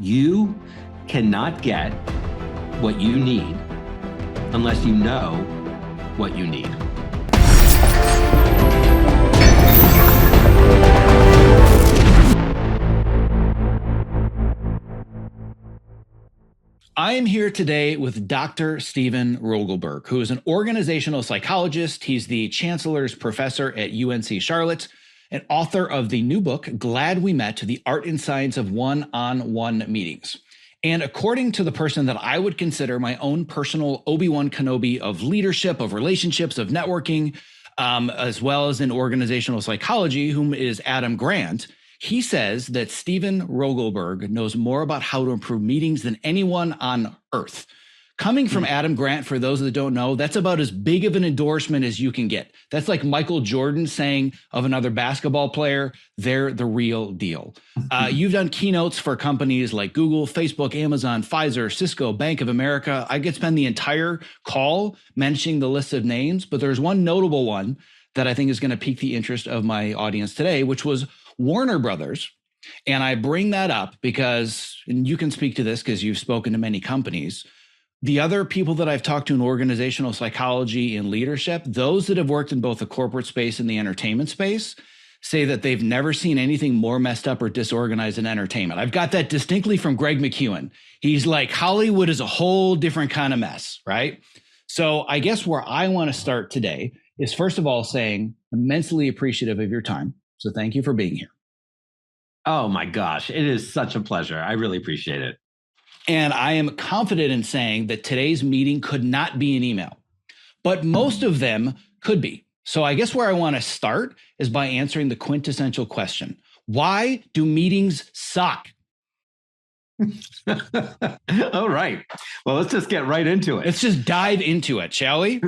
You cannot get what you need unless you know what you need. I am here today with Dr. Stephen Rogelberg, who is an organizational psychologist. He's the chancellor's professor at UNC Charlotte, and author of the new book, Glad We Met, The Art and Science of One-on-One Meetings. And according to the person that I would consider my own personal Obi-Wan Kenobi of leadership, of relationships, of networking, as well as in organizational psychology, whom is Adam Grant, he says that Stephen Rogelberg knows more about how to improve meetings than anyone on earth. Coming from Adam Grant, for those that don't know, that's about as big of an endorsement as you can get. That's like Michael Jordan saying of another basketball player, they're the real deal. You've done keynotes for companies like Google, Facebook, Amazon, Pfizer, Cisco, Bank of America. I could spend the entire call mentioning the list of names, but there's one notable one that I think is going to pique the interest of my audience today, which was Warner Brothers. And I bring that up because, and you can speak to this because you've spoken to many companies, the other people that I've talked to in organizational psychology and leadership, those that have worked in both the corporate space and the entertainment space, say that they've never seen anything more messed up or disorganized in entertainment. I've got that distinctly from Greg McEwen. He's like, Hollywood is a whole different kind of mess, right? So I guess where I want to start today is, first of all, saying immensely appreciative of your time. So thank you for being here. Oh my gosh, it is such a pleasure. I really appreciate it. And I am confident in saying that today's meeting could not be an email, but most of them could be. So I guess where I want to start is by answering the quintessential question. Why do meetings suck? All right. Well, let's just get right into it. Let's just dive into it, shall we?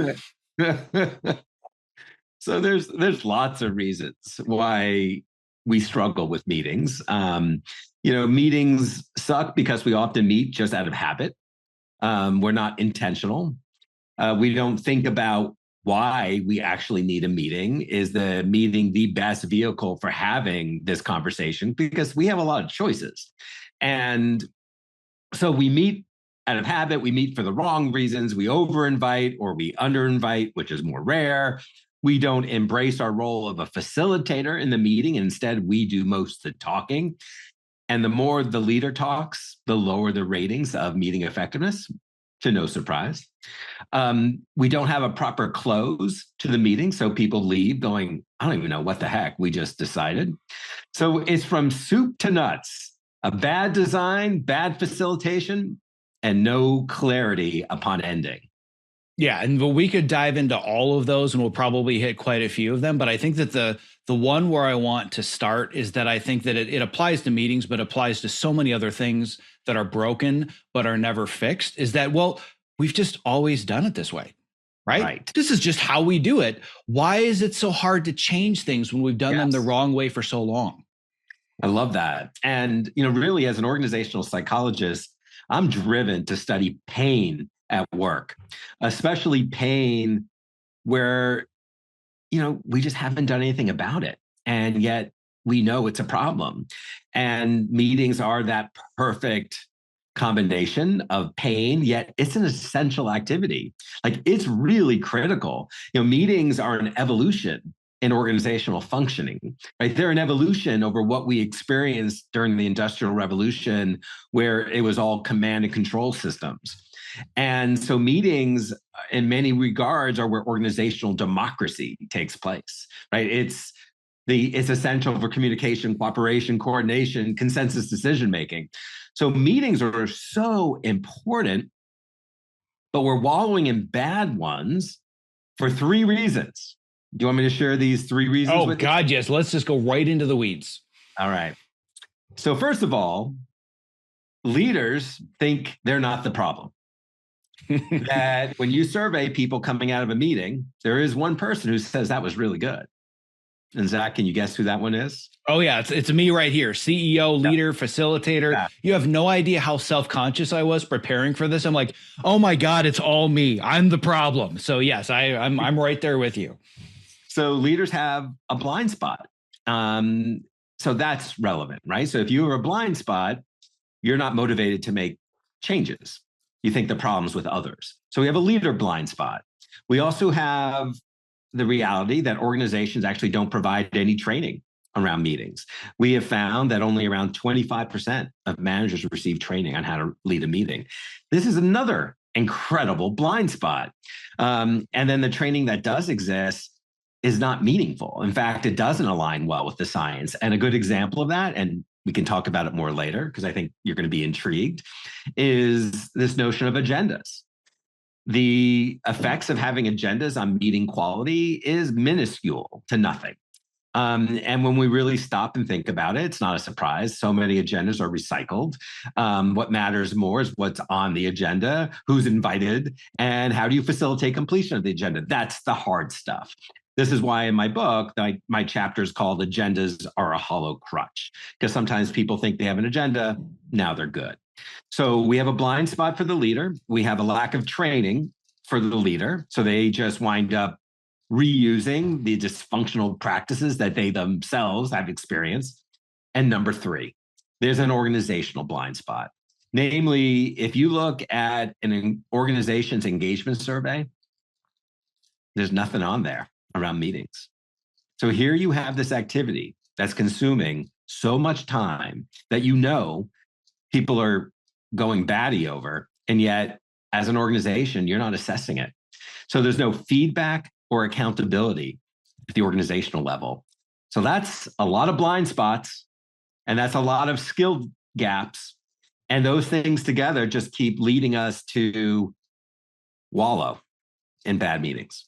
So there's lots of reasons why we struggle with meetings. Meetings suck because we often meet just out of habit. We're not intentional. We don't think about why we actually need a meeting. Is the meeting the best vehicle for having this conversation? Because we have a lot of choices. And so we meet out of habit. We meet for the wrong reasons. We over-invite or we under-invite, which is more rare. We don't embrace our role of a facilitator in the meeting. Instead, we do most of the talking. And the more the leader talks, the lower the ratings of meeting effectiveness, to no surprise. We don't have a proper close to the meeting. So people leave going, I don't even know what the heck we just decided. So it's from soup to nuts, a bad design, bad facilitation, and no clarity upon ending. Yeah, and we could dive into all of those, and we'll probably hit quite a few of them. But I think that the one where I want to start is that I think that it applies to meetings, but applies to so many other things that are broken but are never fixed, is that, well, we've just always done it this way, right? This is just how we do it. Why is it so hard to change things when we've done them the wrong way for so long? I love that. And, really, as an organizational psychologist, I'm driven to study pain at work, especially pain where, we just haven't done anything about it. And yet we know it's a problem. And meetings are that perfect combination of pain, yet it's an essential activity. Like, it's really critical. Meetings are an evolution in organizational functioning, right? They're an evolution over what we experienced during the Industrial Revolution, where it was all command and control systems. And so meetings, in many regards, are where organizational democracy takes place, right? It's essential for communication, cooperation, coordination, consensus decision-making. So meetings are so important, but we're wallowing in bad ones for three reasons. Do you want me to share these three reasons with you? Oh, God, yes. Let's just go right into the weeds. All right. So first of all, leaders think they're not the problem. That when you survey people coming out of a meeting, there is one person who says that was really good. And Zack, can you guess who that one is? Oh, yeah. It's me right here. CEO, leader, facilitator. Yeah. You have no idea how self-conscious I was preparing for this. I'm like, oh, my God, it's all me. I'm the problem. So, yes, I'm right there with you. So leaders have a blind spot. So that's relevant, right? So if you have a blind spot, you're not motivated to make changes. You think the problem's with others. So we have a leader blind spot. We also have the reality that organizations actually don't provide any training around meetings. We have found that only around 25% of managers receive training on how to lead a meeting. This is another incredible blind spot. And then the training that does exist is not meaningful. In fact, it doesn't align well with the science. And a good example of that, and we can talk about it more later because I think you're going to be intrigued, is this notion of agendas. The effects of having agendas on meeting quality is minuscule to nothing. And when we really stop and think about it, it's not a surprise. So many agendas are recycled. What matters more is what's on the agenda, who's invited, and how do you facilitate completion of the agenda. That's the hard stuff. This is why in my book, my chapter is called Agendas Are a Hollow Crutch, because sometimes people think they have an agenda, now they're good. So we have a blind spot for the leader. We have a lack of training for the leader. So they just wind up reusing the dysfunctional practices that they themselves have experienced. And number three, there's an organizational blind spot. Namely, if you look at an organization's engagement survey, there's nothing on there around meetings. So here you have this activity that's consuming so much time that you know people are going batty over, and yet as an organization, you're not assessing it. So there's no feedback or accountability at the organizational level. So that's a lot of blind spots, and that's a lot of skill gaps. And those things together just keep leading us to wallow in bad meetings.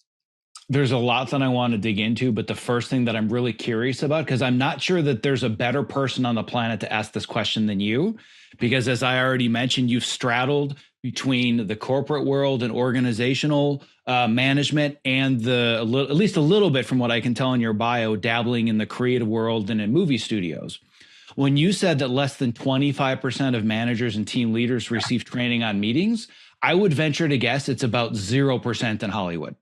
There's a lot that I want to dig into, but the first thing that I'm really curious about, because I'm not sure that there's a better person on the planet to ask this question than you, because as I already mentioned, you've straddled between the corporate world and organizational management and at least a little bit from what I can tell in your bio, dabbling in the creative world and in movie studios. When you said that less than 25% of managers and team leaders receive training on meetings, I would venture to guess it's about 0% in Hollywood.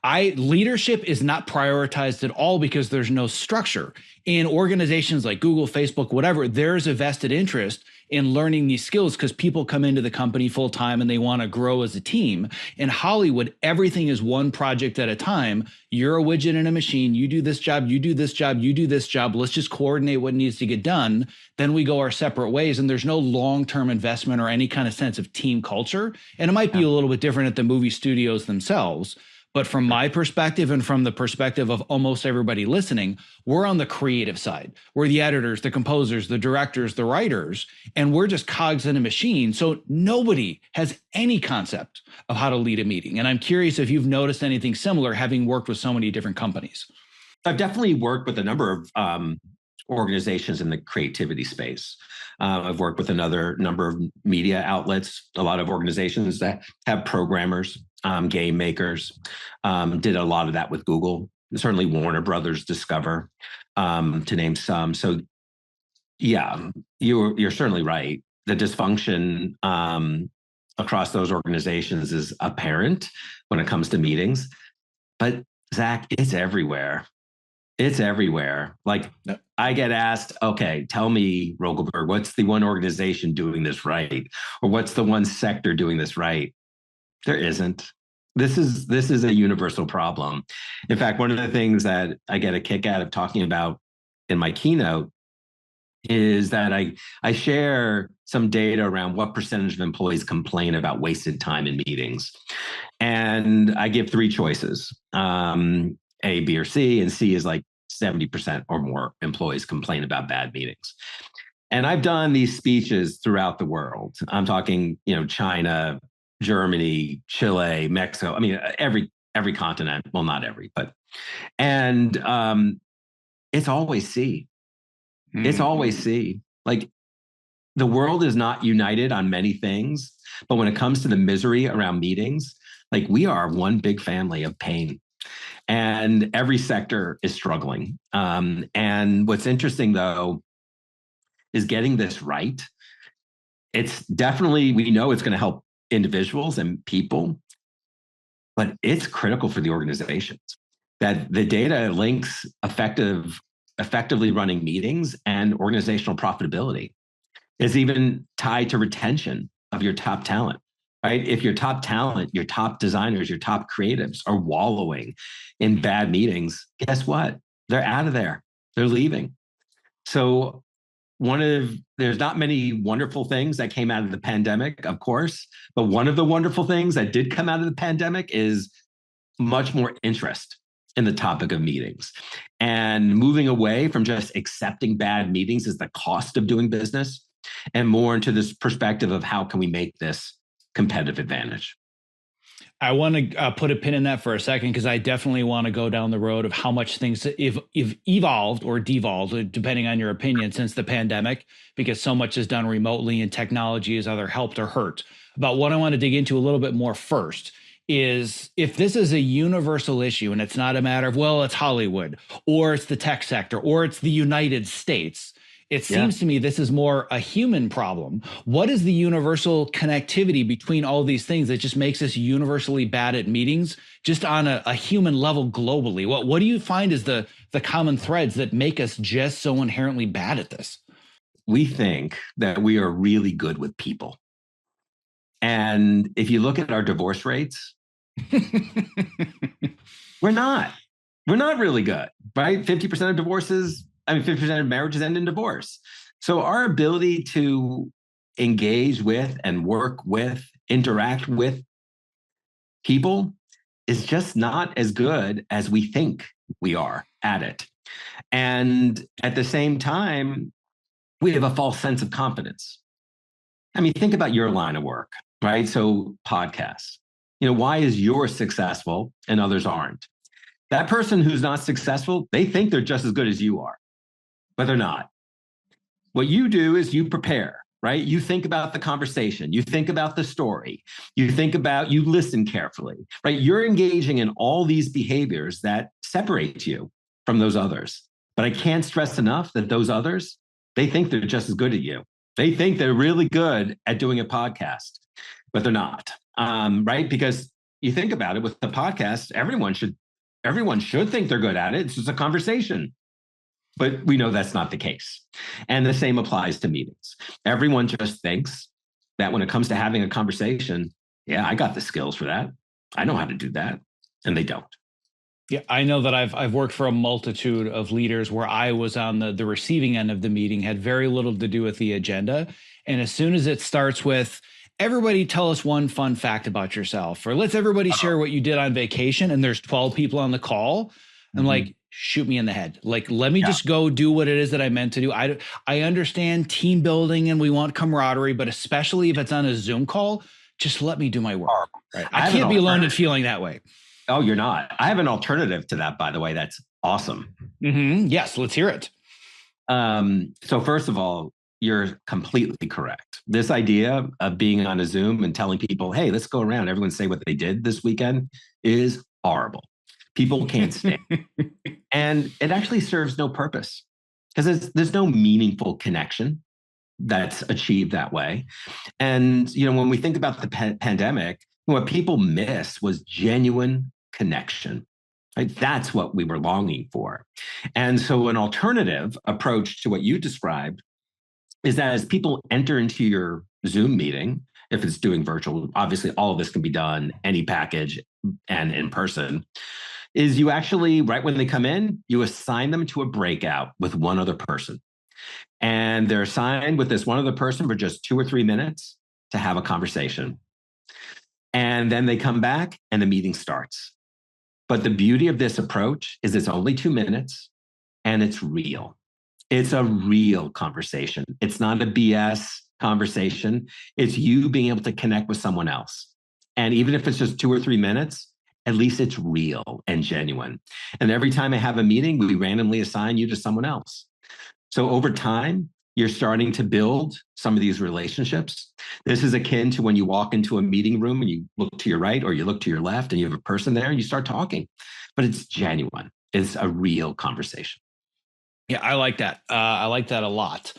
Leadership is not prioritized at all because there's no structure. In organizations like Google, Facebook, whatever, there's a vested interest in learning these skills because people come into the company full time and they want to grow as a team. In Hollywood, everything is one project at a time. You're a widget in a machine. You do this job, you do this job, you do this job. Let's just coordinate what needs to get done. Then we go our separate ways, and there's no long-term investment or any kind of sense of team culture. And it might be a little bit different at the movie studios themselves. But from my perspective and from the perspective of almost everybody listening, we're on the creative side. We're the editors, the composers, the directors, the writers, and we're just cogs in a machine. So nobody has any concept of how to lead a meeting. And I'm curious if you've noticed anything similar, having worked with so many different companies. I've definitely worked with a number of organizations in the creativity space. I've worked with another number of media outlets, a lot of organizations that have programmers, game makers, did a lot of that with Google, certainly Warner Brothers, Discover, to name some. So yeah, you're certainly right. The dysfunction across those organizations is apparent when it comes to meetings, but Zach, it's everywhere. It's everywhere. Like I get asked, okay, tell me, Rogelberg, what's the one organization doing this right? Or what's the one sector doing this right? There isn't. This is a universal problem. In fact, one of the things that I get a kick out of talking about in my keynote is that I share some data around what percentage of employees complain about wasted time in meetings. And I give three choices, A, B, or C, and C is like 70% or more employees complain about bad meetings. And I've done these speeches throughout the world. I'm talking, China, Germany, Chile, Mexico. I mean, every continent. Well, not every, and it's always C. It's always C. Like the world is not united on many things, but when it comes to the misery around meetings, like we are one big family of pain. And every sector is struggling. And what's interesting, though, is getting this right. It's definitely, we know it's going to help individuals and people, but it's critical for the organizations that the data links effectively running meetings and organizational profitability. It's even tied to retention of your top talent, right? If your top talent, your top designers, your top creatives are wallowing in bad meetings, guess what? They're out of there. They're leaving. So there's not many wonderful things that came out of the pandemic, of course, but one of the wonderful things that did come out of the pandemic is much more interest in the topic of meetings and moving away from just accepting bad meetings as the cost of doing business and more into this perspective of how can we make this competitive advantage. I want to put a pin in that for a second, because I definitely want to go down the road of how much things have evolved or devolved, depending on your opinion, since the pandemic, because so much is done remotely and technology has either helped or hurt. But what I want to dig into a little bit more first is, if this is a universal issue and it's not a matter of, well, it's Hollywood or it's the tech sector or it's the United States, it seems to me this is more a human problem. What is the universal connectivity between all these things that just makes us universally bad at meetings, just on a human level globally? What do you find is the common threads that make us just so inherently bad at this? We think that we are really good with people. And if you look at our divorce rates, we're not really good, right? 50% of divorces, 50% of marriages end in divorce. So our ability to engage with and work with, interact with people is just not as good as we think we are at it. And at the same time, we have a false sense of confidence. Think about your line of work, right? So podcasts, why is yours successful and others aren't? That person who's not successful, they think they're just as good as you are, but they're not. What you do is you prepare, right? You think about the conversation, you think about the story, you listen carefully, right? You're engaging in all these behaviors that separate you from those others. But I can't stress enough that those others, they think they're just as good at you. They think they're really good at doing a podcast, but they're not, right? Because you think about it, with the podcast, everyone should think they're good at it. It's just a conversation. But we know that's not the case. And the same applies to meetings. Everyone just thinks that when it comes to having a conversation, yeah, I got the skills for that. I know how to do that. And they don't. Yeah, I know that I've worked for a multitude of leaders where I was on the receiving end of the meeting, had very little to do with the agenda. And as soon as it starts with, everybody tell us one fun fact about yourself, or let's everybody share what you did on vacation, and there's 12 people on the call, I'm like, shoot me in the head. Like, let me just go do what it is that I meant to do. I understand team building and we want camaraderie, but especially if it's on a Zoom call, just let me do my work. Right? I can't be alone in feeling that way. Oh, you're not. I have an alternative to that, by the way. That's awesome. Yes, let's hear it. So first of all, you're completely correct. This idea of being on a Zoom and telling people, hey, let's go around, everyone say what they did this weekend, is horrible. People can't stand it. And it actually serves no purpose, because there's no meaningful connection that's achieved that way. And, when we think about the pandemic, what people missed was genuine connection. Right? That's what we were longing for. And so an alternative approach to what you described is that as people enter into your Zoom meeting, if it's doing virtual, obviously all of this can be done, any package and in person, is you actually, right when they come in, you assign them to a breakout with one other person. And they're assigned with this one other person for just 2 or 3 minutes to have a conversation. And then they come back and the meeting starts. But the beauty of this approach is it's only 2 minutes and it's real. It's a real conversation. It's not a BS conversation. It's you being able to connect with someone else. And even if it's just 2 or 3 minutes, at least it's real and genuine. And every time I have a meeting, we randomly assign you to someone else. So over time, you're starting to build some of these relationships. This is akin to when you walk into a meeting room and you look to your right or you look to your left and you have a person there and you start talking, but it's genuine. It's a real conversation. Yeah, I like that. I like that a lot.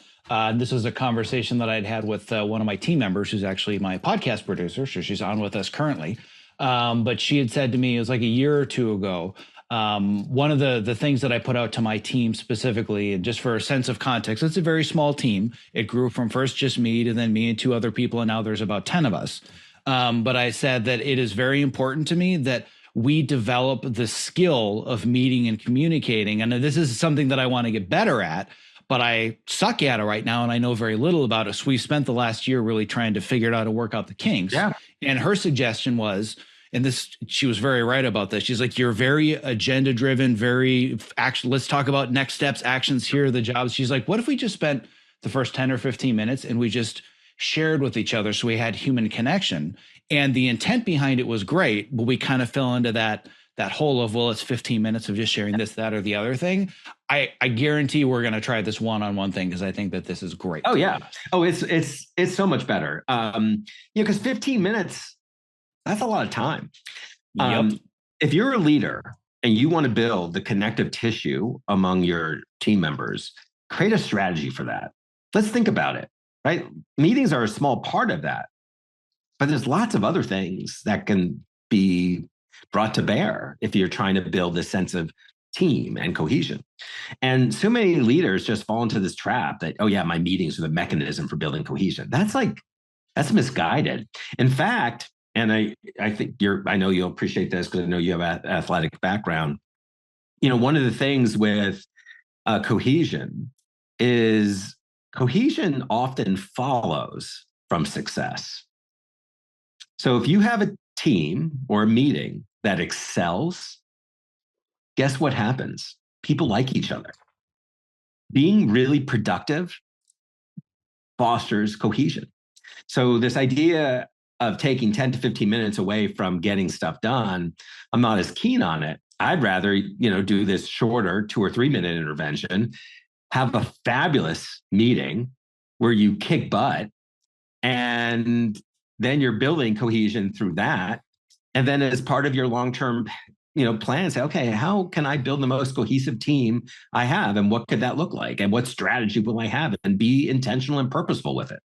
This was a conversation that I'd had with one of my team members, who's actually my podcast producer. So she's on with us currently. But she had said to me, it was like a year or two ago, One of the things that I put out to my team specifically, and just for a sense of context, it's a very small team. It grew from first just me to then me and two other people, and now there's about 10 of us. But I said that it is very important to me that we develop the skill of meeting and communicating. And this is something that I want to get better at, but I suck at it right now, and I know very little about it. So we spent the last year really trying to figure out how to work out the kinks. Yeah. And her suggestion was, and this, she was very right about this. She's like, you're very agenda driven, very action. Let's talk about next steps, actions. Here are the jobs. She's like, what if we just spent the first 10 or 15 minutes and we just shared with each other so we had human connection? And the intent behind it was great, but we kind of fell into that hole of, well, it's 15 minutes of just sharing this, that, or the other thing. I guarantee we're going to try this one-on-one thing, because I think that this is great. Oh yeah. Oh, it's so much better. Because 15 minutes, that's a lot of time. Yep. If you're a leader and you want to build the connective tissue among your team members, create a strategy for that. Let's think about it, right? Meetings are a small part of that, but there's lots of other things that can be brought to bear if you're trying to build this sense of team and cohesion. And so many leaders just fall into this trap that, oh yeah, my meetings are the mechanism for building cohesion. That's misguided. In fact, and I think I know you'll appreciate this because I know you have an athletic background. One of the things with cohesion is cohesion often follows from success. So if you have a team or a meeting that excels, guess what happens? People like each other. Being really productive fosters cohesion. So this idea of taking 10 to 15 minutes away from getting stuff done, I'm not as keen on it. I'd rather, do this shorter 2 or 3 minute intervention, have a fabulous meeting where you kick butt, and then you're building cohesion through that. And then as part of your long-term, plan, say, okay, how can I build the most cohesive team I have? And what could that look like? And what strategy will I have? And be intentional and purposeful with it.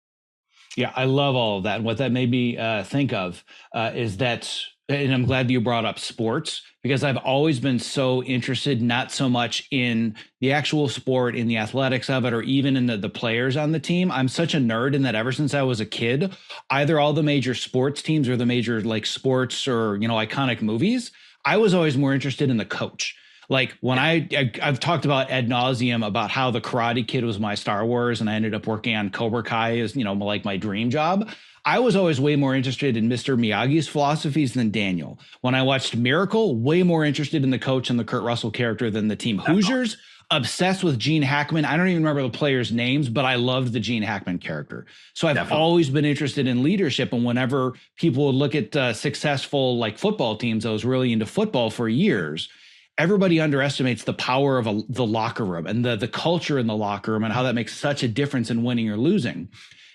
Yeah, I love all of that. And what that made me think of is that, and I'm glad you brought up sports, because I've always been so interested, not so much in the actual sport, in the athletics of it, or even in the players on the team. I'm such a nerd in that ever since I was a kid, either all the major sports teams or the major sports or, iconic movies, I was always more interested in the coach. Like when I've talked about ad nauseum about how the Karate Kid was my Star Wars, and I ended up working on Cobra Kai as, like my dream job. I was always way more interested in Mr. Miyagi's philosophies than Daniel. When I watched Miracle, way more interested in the coach and the Kurt Russell character than the team. Hoosiers, obsessed with Gene Hackman. I don't even remember the players' names, but I loved the Gene Hackman character. So I've always been interested in leadership. And whenever people would look at successful football teams, I was really into football for years. Everybody underestimates the power of the locker room and the culture in the locker room and how that makes such a difference in winning or losing.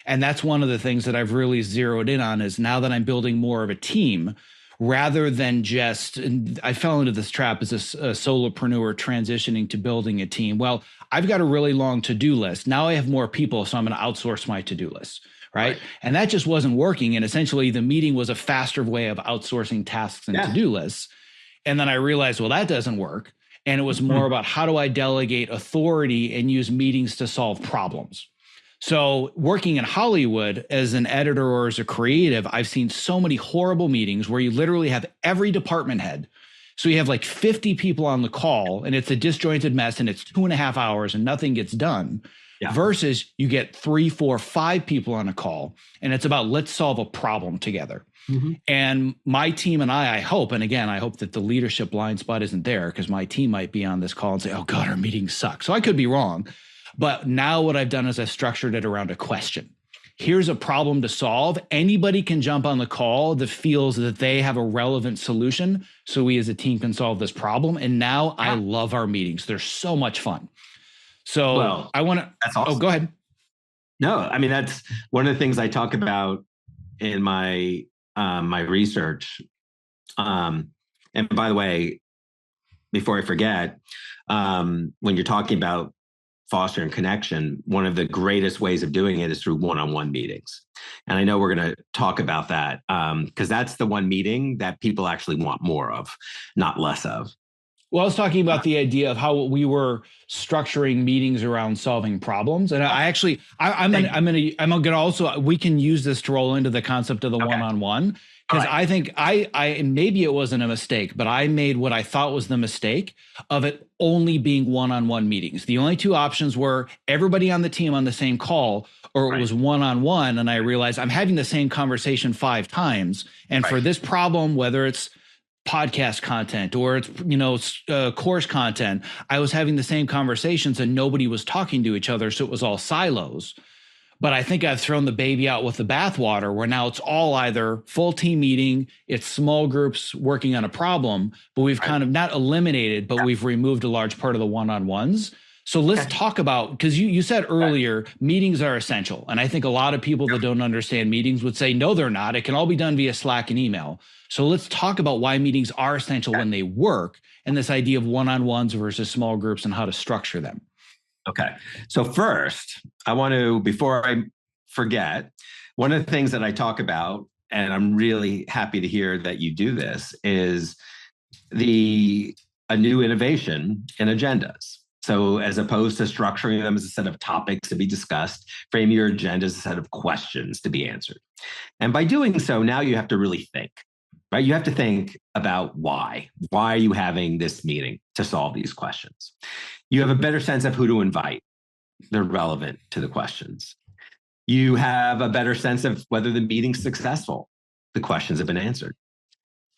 And that's one of the things that I've really zeroed in on, is now that I'm building more of a team rather than just, and I fell into this trap as a solopreneur transitioning to building a team. Well, I've got a really long to-do list. Now I have more people, so I'm going to outsource my to-do list. Right. And that just wasn't working. And essentially the meeting was a faster way of outsourcing tasks and to-do lists. And then I realized, well, that doesn't work. And it was more about, how do I delegate authority and use meetings to solve problems? So working in Hollywood as an editor or as a creative, I've seen so many horrible meetings where you literally have every department head. So you have 50 people on the call, and it's a disjointed mess, and it's 2.5 hours and nothing gets done. Yeah. Versus you get 3, 4, 5 people on a call, and it's about, let's solve a problem together. Mm-hmm. And my team and I hope, and again, I hope that the leadership blind spot isn't there, because my team might be on this call and say, oh God, our meetings suck. So I could be wrong. But now what I've done is I've structured it around a question. Here's a problem to solve. Anybody can jump on the call that feels that they have a relevant solution, so we as a team can solve this problem. And now I love our meetings. They're so much fun. So I want to, that's awesome. Oh, go ahead. No, I mean, that's one of the things I talk about in my my research. And by the way, before I forget, when you're talking about fostering connection, one of the greatest ways of doing it is through one-on-one meetings. And I know we're going to talk about that because that's the one meeting that people actually want more of, not less of. Well, I was talking about the idea of how we were structuring meetings around solving problems, and I'm gonna also we can use this to roll into the concept of the Okay. one-on-one All because right. I think I and maybe it wasn't a mistake, but I made what I thought was the mistake of it only being one-on-one meetings. The only two options were everybody on the team on the same call, or it Right. was one-on-one, and I realized I'm having the same conversation 5 times, and Right. for this problem, whether it's podcast content or it's course content, I was having the same conversations and nobody was talking to each other, so it was all silos. But I think I've thrown the baby out with the bathwater, where now it's all either full team meeting, it's small groups working on a problem, but we've Right. kind of not eliminated, but we've removed a large part of the one-on-ones. So let's Okay. talk about, because you said earlier, meetings are essential. And I think a lot of people that don't understand meetings would say, no, they're not. It can all be done via Slack and email. So let's talk about why meetings are essential when they work, and this idea of one-on-ones versus small groups and how to structure them. Okay. So first, I want to, before I forget, one of the things that I talk about, and I'm really happy to hear that you do this, is a new innovation in agendas. So as opposed to structuring them as a set of topics to be discussed, frame your agenda as a set of questions to be answered. And by doing so, now you have to really think, right? You have to think about why. Why are you having this meeting to solve these questions? You have a better sense of who to invite. They're relevant to the questions. You have a better sense of whether the meeting's successful. The questions have been answered.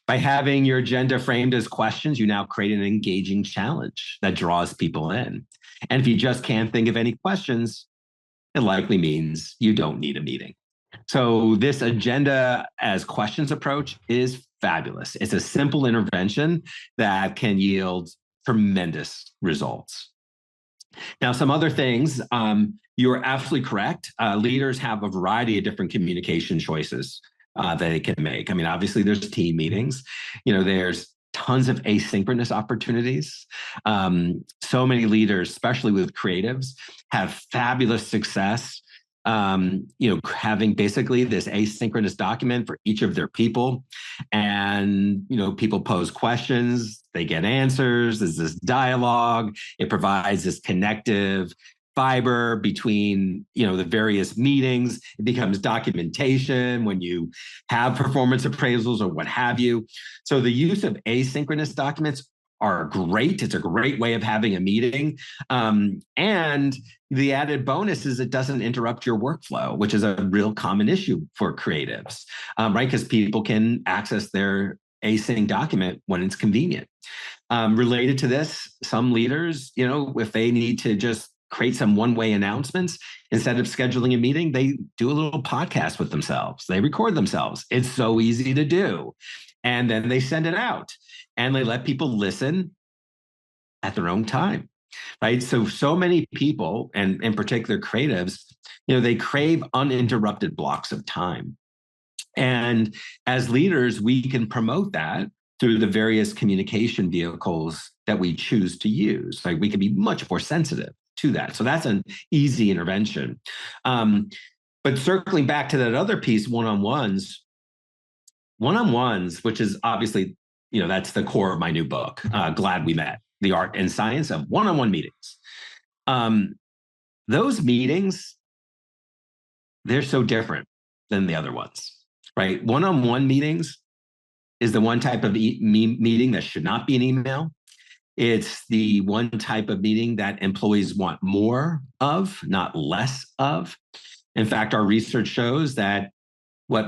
By having your agenda framed as questions, you now create an engaging challenge that draws people in. And if you just can't think of any questions, it likely means you don't need a meeting. So this agenda as questions approach is fabulous. It's a simple intervention that can yield tremendous results. Now, some other things, you're absolutely correct. Leaders have a variety of different communication choices that they can make. I mean, obviously, there's team meetings. There's tons of asynchronous opportunities. So many leaders, especially with creatives, have fabulous success having basically this asynchronous document for each of their people. And, people pose questions, they get answers, there's this dialogue, it provides this connective fiber between, the various meetings. It becomes documentation when you have performance appraisals or what have you. So the use of asynchronous documents are great. It's a great way of having a meeting. And the added bonus is it doesn't interrupt your workflow, which is a real common issue for creatives, right? Because people can access their async document when it's convenient. Related to this, some leaders, if they need to just create some one-way announcements, instead of scheduling a meeting, they do a little podcast with themselves. They record themselves. It's so easy to do. And then they send it out and they let people listen at their own time, right? So many people, and in particular creatives, they crave uninterrupted blocks of time. And as leaders, we can promote that through the various communication vehicles that we choose to use. Like we can be much more sensitive to that. So that's an easy intervention. But circling back to that other piece, one-on-ones, which is obviously, that's the core of my new book, Glad We Met, The Art and Science of One-on-One Meetings. Those meetings, they're so different than the other ones, right? One-on-one meetings is the one type of meeting that should not be an email. It's the one type of meeting that employees want more of, not less of. In fact, our research shows that what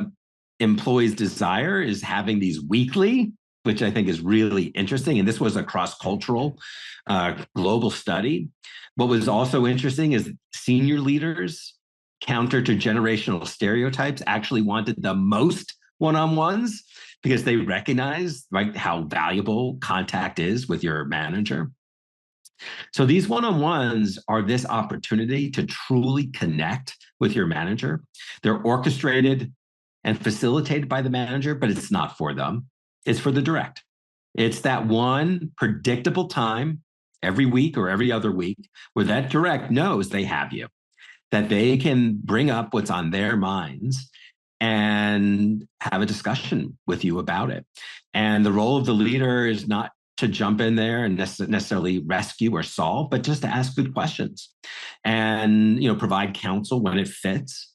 employees desire is having these weekly, which I think is really interesting. And this was a cross-cultural global study. What was also interesting is senior leaders, counter to generational stereotypes, actually wanted the most one-on-ones because they recognize, right, how valuable contact is with your manager. So these one-on-ones are this opportunity to truly connect with your manager. They're orchestrated and facilitated by the manager, but it's not for them. It's for the direct. It's that one predictable time every week or every other week where that direct knows they have you, that they can bring up what's on their minds and have a discussion with you about it. And the role of the leader is not to jump in there and necessarily rescue or solve, but just to ask good questions and, provide counsel when it fits.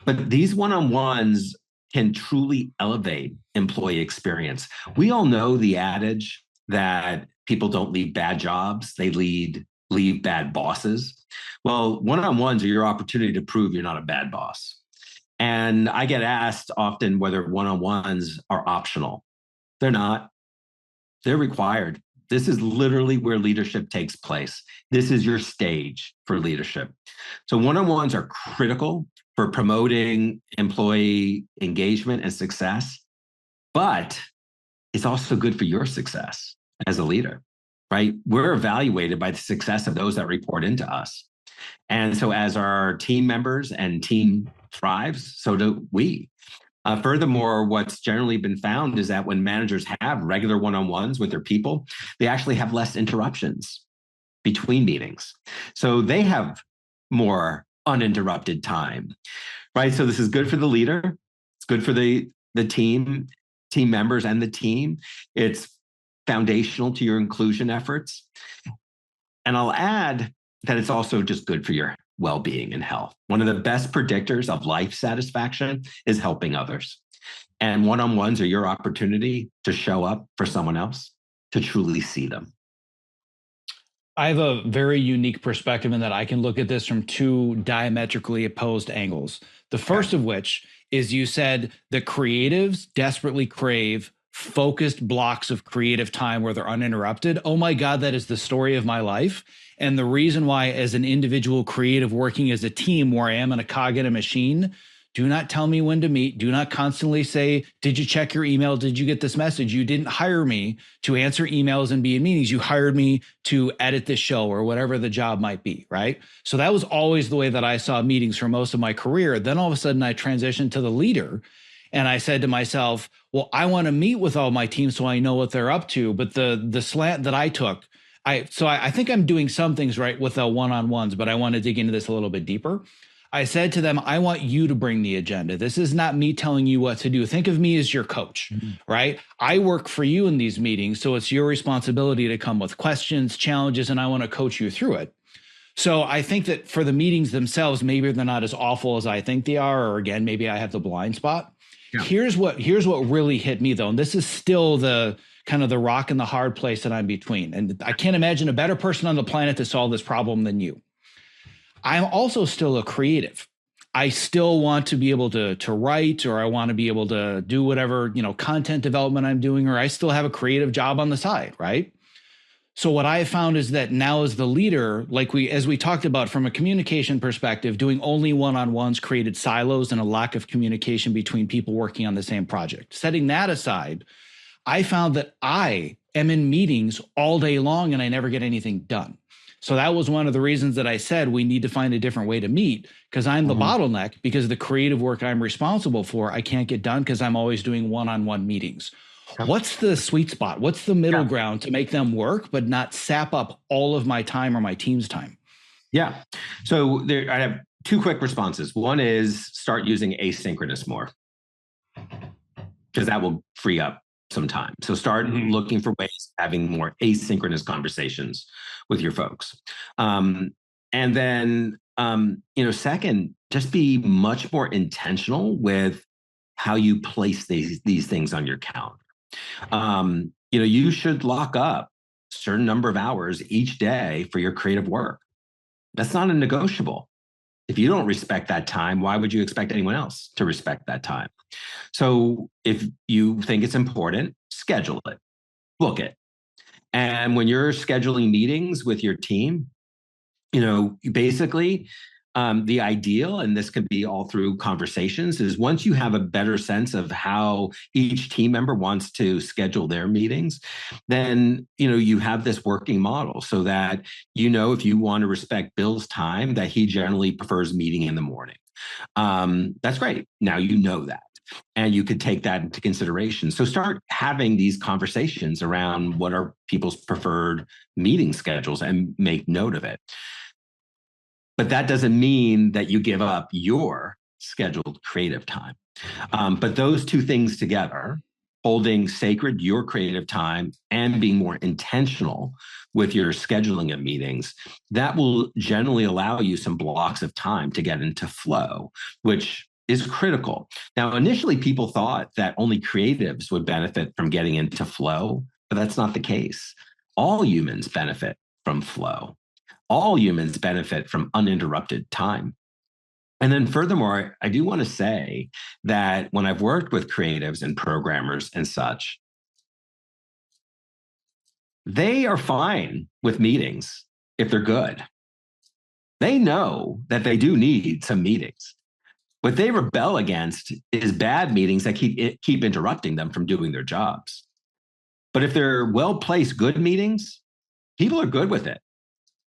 But these one-on-ones can truly elevate employee experience. We all know the adage that people don't leave bad jobs, they leave bad bosses. Well, one-on-ones are your opportunity to prove you're not a bad boss. And I get asked often whether one-on-ones are optional. They're not. They're required. This is literally where leadership takes place. This is your stage for leadership. So one-on-ones are critical for promoting employee engagement and success, but it's also good for your success as a leader, right? We're evaluated by the success of those that report into us. And so as our team members and team thrives, so do we. Furthermore, what's generally been found is that when managers have regular one-on-ones with their people, they actually have less interruptions between meetings. So they have more uninterrupted time, right? So this is good for the leader. It's good for the team members and the team. It's foundational to your inclusion efforts. And I'll add that it's also just good for your well-being and health. One of the best predictors of life satisfaction is helping others. And one-on-ones are your opportunity to show up for someone else, to truly see them. I have a very unique perspective in that I can look at this from two diametrically opposed angles. The first of which is you said the creatives desperately crave focused blocks of creative time where they're uninterrupted. Oh my God, that is the story of my life. And the reason why, as an individual creative working as a team where I am in a cog in a machine, do not tell me when to meet. Do not constantly say, did you check your email? Did you get this message? You didn't hire me to answer emails and be in meetings. You hired me to edit this show or whatever the job might be, right? So that was always the way that I saw meetings for most of my career. Then all of a sudden I transitioned to the leader. And I said to myself, well, I want to meet with all my team so I know what they're up to. But the slant that I took, I think I'm doing some things right with the one-on-ones, but I want to dig into this a little bit deeper. I said to them, I want you to bring the agenda. This is not me telling you what to do. Think of me as your coach, right? I work for you in these meetings, so it's your responsibility to come with questions, challenges, and I want to coach you through it. So I think that for the meetings themselves, maybe they're not as awful as I think they are, or again, maybe I have the blind spot. Yeah. Here's what really hit me though, and this is still the kind of the rock and the hard place that I'm between. And I can't imagine a better person on the planet to solve this problem than you. I'm also still a creative. I still want to be able to write, or I want to be able to do whatever, content development I'm doing, or I still have a creative job on the side, right? So what I have found is that now as the leader, as we talked about from a communication perspective, doing only one-on-ones created silos and a lack of communication between people working on the same project. Setting that aside, I found that I am in meetings all day long and I never get anything done. So that was one of the reasons that I said we need to find a different way to meet, because I'm the bottleneck, because the creative work I'm responsible for, I can't get done because I'm always doing one-on-one meetings. What's the sweet spot? What's the middle ground to make them work, but not sap up all of my time or my team's time? Yeah. So I have two quick responses. One is start using asynchronous more, because that will free up some time. So start looking for ways of having more asynchronous conversations with your folks. And then, second, just be much more intentional with how you place these things on your calendar. You should lock up a certain number of hours each day for your creative work. That's not a negotiable. If you don't respect that time, why would you expect anyone else to respect that time? So if you think it's important, schedule it, book it. And when you're scheduling meetings with your team, basically the ideal, and this can be all through conversations, is once you have a better sense of how each team member wants to schedule their meetings, then, you have this working model so that, if you want to respect Bill's time, that he generally prefers meeting in the morning. That's great. Now you know that. And you could take that into consideration. So start having these conversations around what are people's preferred meeting schedules and make note of it. But that doesn't mean that you give up your scheduled creative time. But those two things together, holding sacred your creative time and being more intentional with your scheduling of meetings, that will generally allow you some blocks of time to get into flow, which is critical. Now, initially, people thought that only creatives would benefit from getting into flow, but that's not the case. All humans benefit from flow. All humans benefit from uninterrupted time. And then furthermore, I do want to say that when I've worked with creatives and programmers and such, they are fine with meetings if they're good. They know that they do need some meetings. What they rebel against is bad meetings that keep interrupting them from doing their jobs. But if they're well-placed good meetings, people are good with it.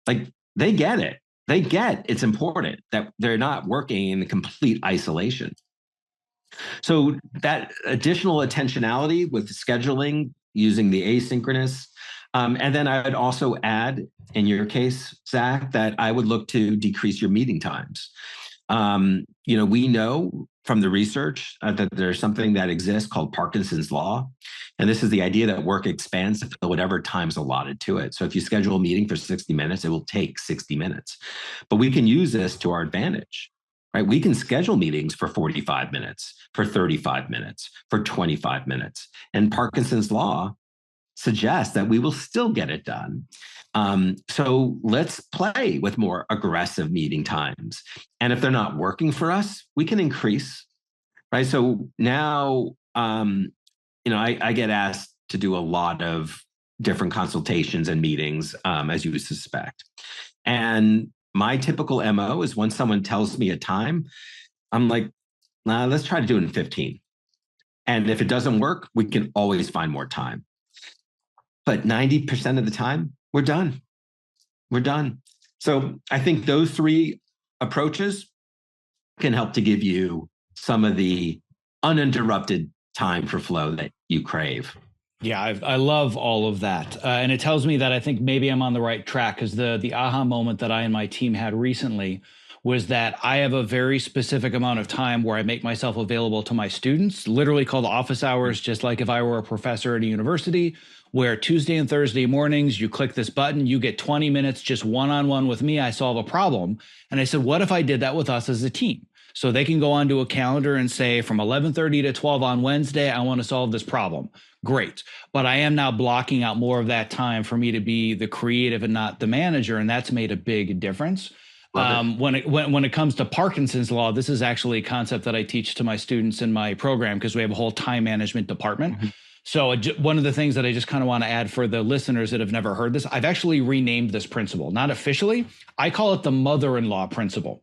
Like, they get it. They get it's important that they're not working in complete isolation. So that additional attentionality with scheduling using the asynchronous. And then I would also add, in your case, Zach, that I would look to decrease your meeting times. We know from the research that there's something that exists called Parkinson's law. And this is the idea that work expands to fill whatever time's allotted to it. So if you schedule a meeting for 60 minutes, it will take 60 minutes. But we can use this to our advantage, right? We can schedule meetings for 45 minutes, for 35 minutes, for 25 minutes. And Parkinson's law suggests that we will still get it done. So let's play with more aggressive meeting times. And if they're not working for us, we can increase, right? So now, I get asked to do a lot of different consultations and meetings, as you would suspect. And my typical MO is when someone tells me a time, I'm like, nah, let's try to do it in 15. And if it doesn't work, we can always find more time. But 90% of the time, we're done. We're done. So I think those three approaches can help to give you some of the uninterrupted time for flow that you crave. Yeah, I love all of that. And it tells me that I think maybe I'm on the right track, because the aha moment that I and my team had recently was that I have a very specific amount of time where I make myself available to my students, literally called office hours, just like if I were a professor at a university, where Tuesday and Thursday mornings, you click this button, you get 20 minutes just one-on-one with me, I solve a problem. And I said, what if I did that with us as a team? So they can go onto a calendar and say, from 11:30 to 12 on Wednesday, I want to solve this problem. Great. But I am now blocking out more of that time for me to be the creative and not the manager. And that's made a big difference. When it comes to Parkinson's law, this is actually a concept that I teach to my students in my program, because we have a whole time management department. Mm-hmm. So one of the things that I just kind of want to add for the listeners that have never heard this, I've actually renamed this principle, not officially. I call it the mother-in-law principle,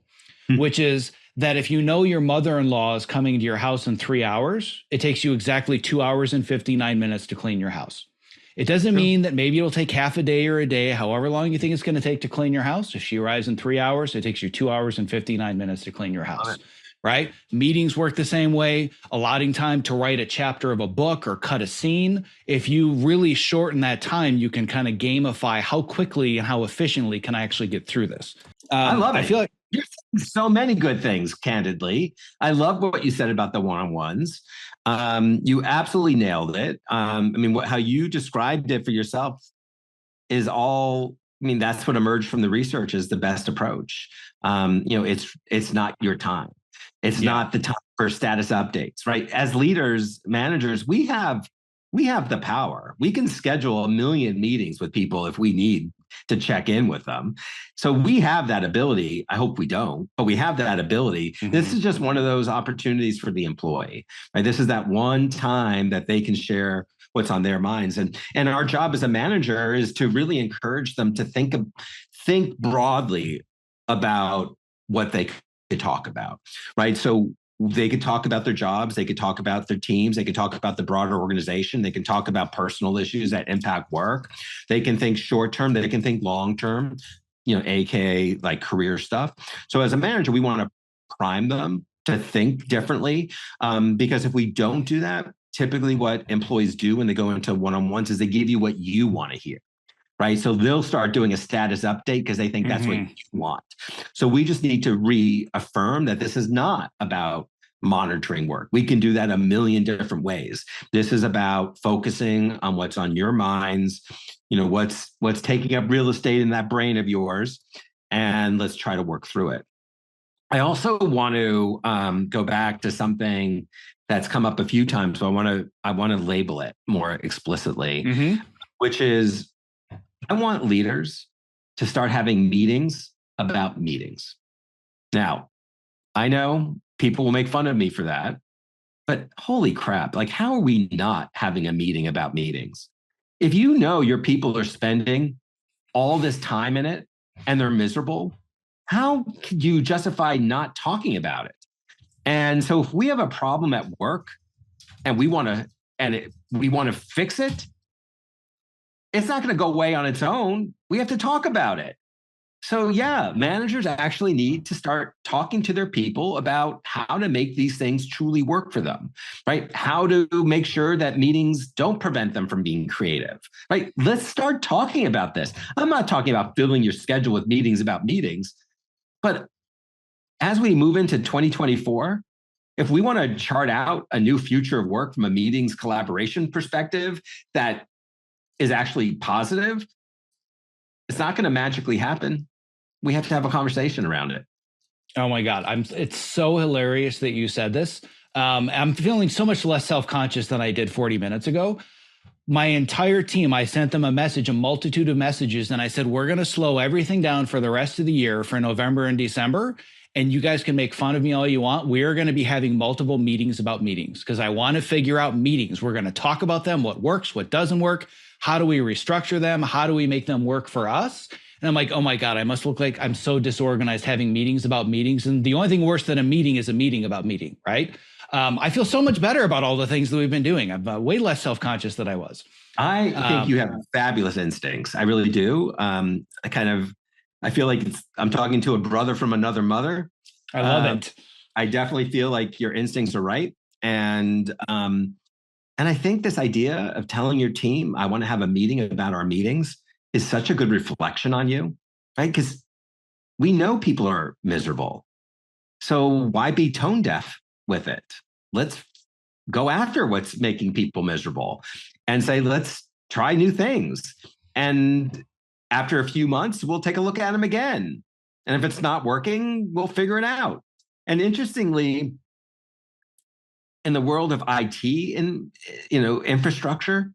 which is that if you know your mother-in-law is coming to your house in 3 hours, it takes you exactly 2 hours and 59 minutes to clean your house. It doesn't mean that maybe it'll take half a day or a day, however long you think it's going to take to clean your house. If she arrives in 3 hours, it takes you 2 hours and 59 minutes to clean your house. Right? Meetings work the same way. Allotting time to write a chapter of a book or cut a scene. If you really shorten that time, you can kind of gamify how quickly and how efficiently can I actually get through this. I love it. I feel like you're saying so many good things, candidly. I love what you said about the one-on-ones. You absolutely nailed it. How you described it for yourself is all, that's what emerged from the research is the best approach. It's not your time. It's not the time for status updates, right? As leaders, managers, we have the power. We can schedule 1 million meetings with people if we need to check in with them. So we have that ability. I hope we don't, but we have that ability. Mm-hmm. This is just one of those opportunities for the employee, right? This is that one time that they can share what's on their minds. And our job as a manager is to really encourage them to think broadly about what they could talk about, right? So they could talk about their jobs, they could talk about their teams, they could talk about the broader organization, they can talk about personal issues that impact work. They can think short-term, they can think long-term, AKA like career stuff. So as a manager, we want to prime them to think differently, because if we don't do that, typically what employees do when they go into one-on-ones is they give you what you want to hear. Right. So they'll start doing a status update because they think that's what you want. So we just need to reaffirm that this is not about monitoring work. We can do that a million different ways. This is about focusing on what's on your minds, what's taking up real estate in that brain of yours, and let's try to work through it. I also want to go back to something that's come up a few times, so I want to label it more explicitly, which is I want leaders to start having meetings about meetings. Now, I know people will make fun of me for that, but holy crap, like how are we not having a meeting about meetings? If you know your people are spending all this time in it and they're miserable, how could you justify not talking about it? And so if we have a problem at work and we want to fix it, it's not going to go away on its own. We have to talk about it. So yeah, managers actually need to start talking to their people about how to make these things truly work for them, right? How to make sure that meetings don't prevent them from being creative, right? Let's start talking about this. I'm not talking about filling your schedule with meetings about meetings, but as we move into 2024, if we want to chart out a new future of work from a meetings collaboration perspective that is actually positive, it's not going to magically happen. We have to have a conversation around it. Oh my God. It's so hilarious that you said this. I'm feeling so much less self-conscious than I did 40 minutes ago. My entire team, I sent them a multitude of messages, and I said, we're going to slow everything down for the rest of the year for November and December. And you guys can make fun of me all you want. We're going to be having multiple meetings about meetings because I want to figure out meetings. We're going to talk about them, what works, what doesn't work. How do we restructure them? How do we make them work for us? And I'm like, oh my God, I must look like I'm so disorganized having meetings about meetings. And the only thing worse than a meeting is a meeting about meeting, right? I feel so much better about all the things that we've been doing. I'm way less self-conscious than I was. I think you have fabulous instincts. I really do. I feel like I'm talking to a brother from another mother. I love it. I definitely feel like your instincts are right. And I think this idea of telling your team, I want to have a meeting about our meetings is such a good reflection on you, right? Because we know people are miserable. So why be tone deaf with it? Let's go after what's making people miserable and say, let's try new things. And after a few months, we'll take a look at them again. And if it's not working, we'll figure it out. And interestingly, in the world of IT and infrastructure,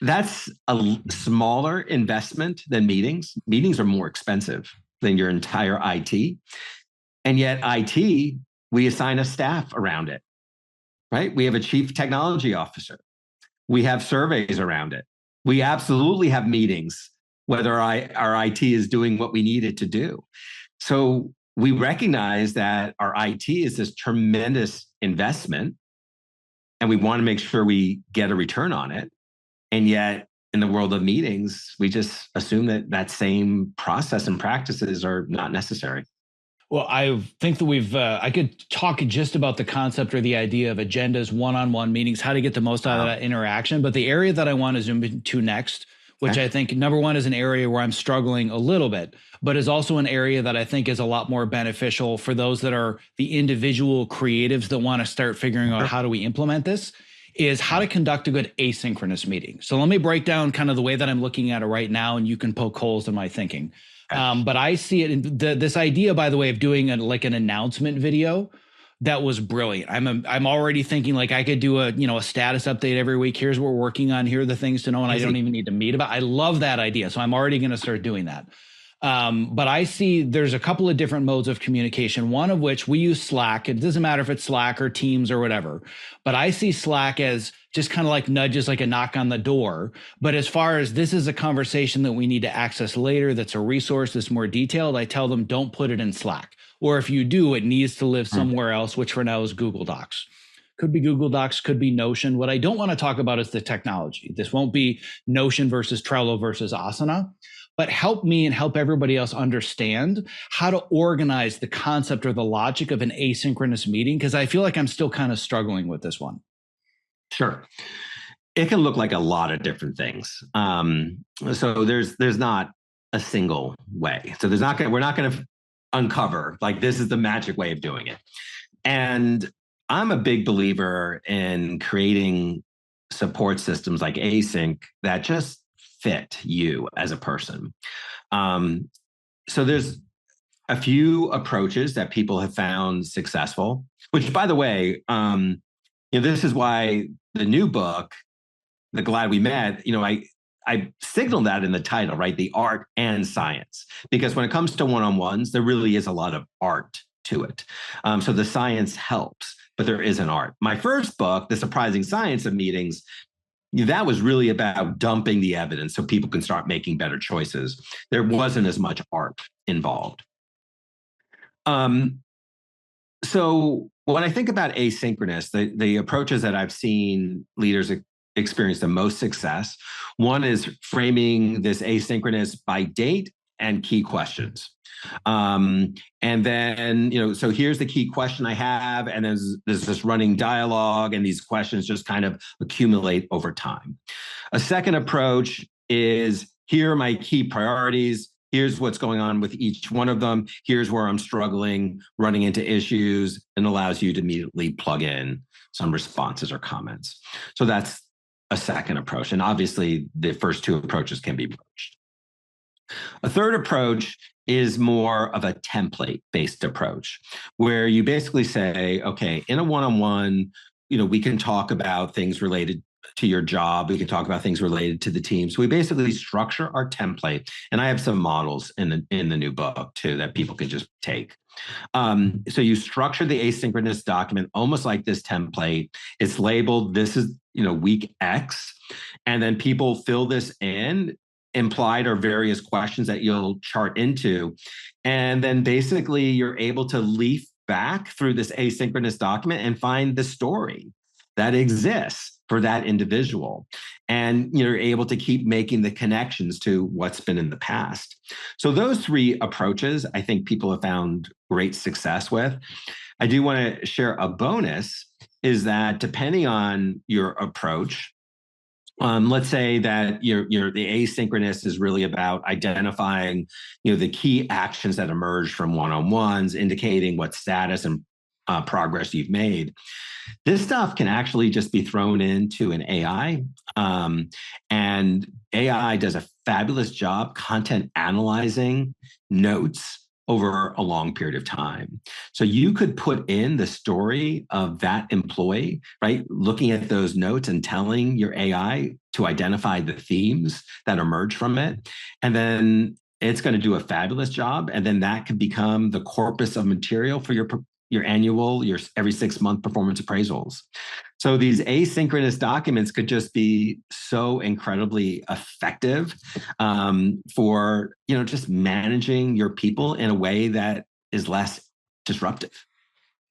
that's a smaller investment than meetings. Meetings are more expensive than your entire IT. And yet IT, we assign a staff around it, right? We have a chief technology officer. We have surveys around it. We absolutely have meetings, whether our IT is doing what we need it to do. So we recognize that our IT is this tremendous investment, and we want to make sure we get a return on it. And yet, in the world of meetings, we just assume that same process and practices are not necessary. Well, I think that I could talk just about the concept or the idea of agendas, one-on-one meetings, how to get the most out of that interaction. But the area that I want to zoom into next, which I think, number one, is an area where I'm struggling a little bit, but is also an area that I think is a lot more beneficial for those that are the individual creatives that want to start figuring out how do we implement this, is how to conduct a good asynchronous meeting. So let me break down kind of the way that I'm looking at it right now, and you can poke holes in my thinking. But I see it in this idea, by the way, of doing an announcement video. That was brilliant. I'm already thinking like I could do a status update every week. Here's what we're working on. Here are the things to know, and I don't even need to meet about. I love that idea. So I'm already going to start doing that. But I see there's a couple of different modes of communication, one of which we use Slack. It doesn't matter if it's Slack or Teams or whatever, but I see Slack as just kind of like nudges, like a knock on the door. But as far as this is a conversation that we need to access later, that's a resource that's more detailed, I tell them don't put it in Slack. Or if you do, it needs to live somewhere else, which for now is Google Docs. Could be Google Docs, could be Notion. What I don't want to talk about is the technology. This won't be Notion versus Trello versus Asana, but help me and help everybody else understand how to organize the concept or the logic of an asynchronous meeting, because I feel like I'm still kind of struggling with this one. Sure. It can look like a lot of different things. So there's not a single way. So we're not going to uncover, like, this is the magic way of doing it. And I'm a big believer in creating support systems like async that just fit you as a person. So there's a few approaches that people have found successful, which, by the way, this is why the new book, The Glad We Met, I signaled that in the title, right? The art and science, because when it comes to one-on-ones, there really is a lot of art to it. So the science helps, but there is an art. My first book, The Surprising Science of Meetings, that was really about dumping the evidence so people can start making better choices. There wasn't as much art involved. So when I think about asynchronous, the approaches that I've seen leaders experience the most success, one is framing this asynchronous by date and key questions. And then, so here's the key question I have, and there's this running dialogue, and these questions just kind of accumulate over time. A second approach is, here are my key priorities. Here's what's going on with each one of them. Here's where I'm struggling, running into issues, and allows you to immediately plug in some responses or comments. So that's a second approach. And obviously, the first two approaches can be merged. A third approach is more of a template-based approach, where you basically say, okay, in a one-on-one, we can talk about things related to your job. We can talk about things related to the team. So we basically structure our template. And I have some models in the new book too that people can just take. So you structure the asynchronous document almost like this template. It's labeled, this is, week X. And then people fill this in, implied or various questions that you'll chart into. And then basically you're able to leaf back through this asynchronous document and find the story that exists for that individual. And you're able to keep making the connections to what's been in the past. So those three approaches, I think people have found great success with. I do want to share a bonus, is that depending on your approach, let's say that the asynchronous is really about identifying, the key actions that emerge from one-on-ones, indicating what status and progress you've made. This stuff can actually just be thrown into an AI, and AI does a fabulous job content analyzing notes over a long period of time. So you could put in the story of that employee, right? Looking at those notes and telling your AI to identify the themes that emerge from it. And then it's going to do a fabulous job. And then that could become the corpus of material for your annual, your every 6-month performance appraisals. So these asynchronous documents could just be so incredibly effective for, just managing your people in a way that is less disruptive.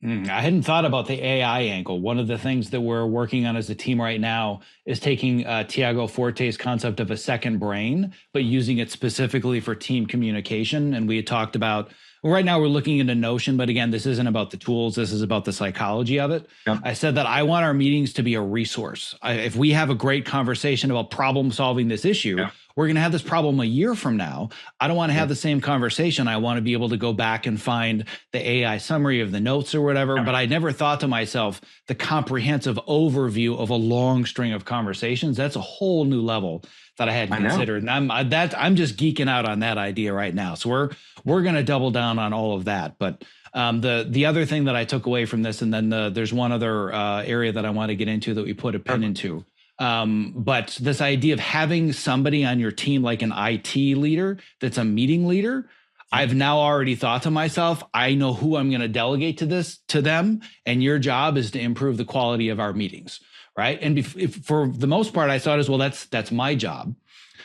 I hadn't thought about the AI angle. One of the things that we're working on as a team right now is taking Tiago Forte's concept of a second brain, but using it specifically for team communication. And we had talked about, right now we're looking into Notion, but again, this isn't about the tools. This is about the psychology of it. Yep. I said that I want our meetings to be a resource. If we have a great conversation about problem solving this issue, yep, we're going to have this problem a year from now. I don't want to have the same conversation. I want to be able to go back and find the AI summary of the notes or whatever. But I never thought to myself, the comprehensive overview of a long string of conversations, that's a whole new level that I hadn't considered. And I'm just geeking out on that idea right now. So we're going to double down on all of that. But the other thing that I took away from this, and then there's one other area that I want to get into that we put a pin into. But this idea of having somebody on your team, like an IT leader, that's a meeting leader, I've now already thought to myself, I know who I'm going to delegate to them. And your job is to improve the quality of our meetings. Right. And if for the most part, I thought as well, that's my job.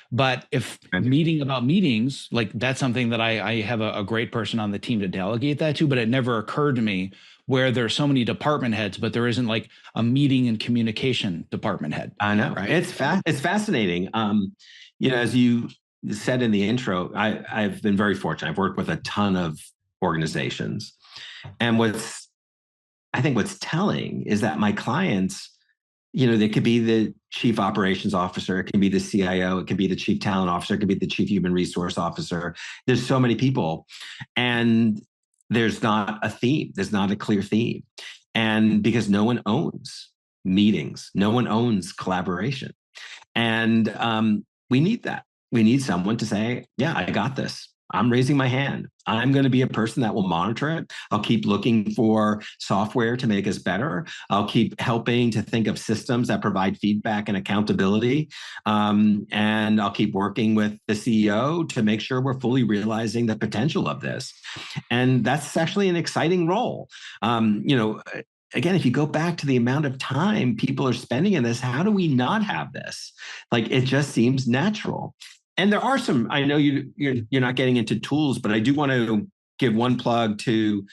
But if meeting about meetings, like that's something that I have a great person on the team to delegate that to, but it never occurred to me where there's so many department heads, but there isn't like a meeting and communication department head. I know, right? It's fascinating. As you said in the intro, I've been very fortunate. I've worked with a ton of organizations. And I think what's telling is that my clients, They could be the chief operations officer, it can be the CIO, it can be the chief talent officer, it could be the chief human resource officer. There's so many people, and there's not a theme. There's not a clear theme. And because no one owns meetings, no one owns collaboration. And we need that. We need someone to say, yeah, I got this. I'm raising my hand. I'm going to be a person that will monitor it. I'll keep looking for software to make us better. I'll keep helping to think of systems that provide feedback and accountability. And I'll keep working with the CEO to make sure we're fully realizing the potential of this. And that's actually an exciting role. Again, if you go back to the amount of time people are spending in this, how do we not have this? Like, it just seems natural. And there are some, I know you're not getting into tools, but I do want to give one plug to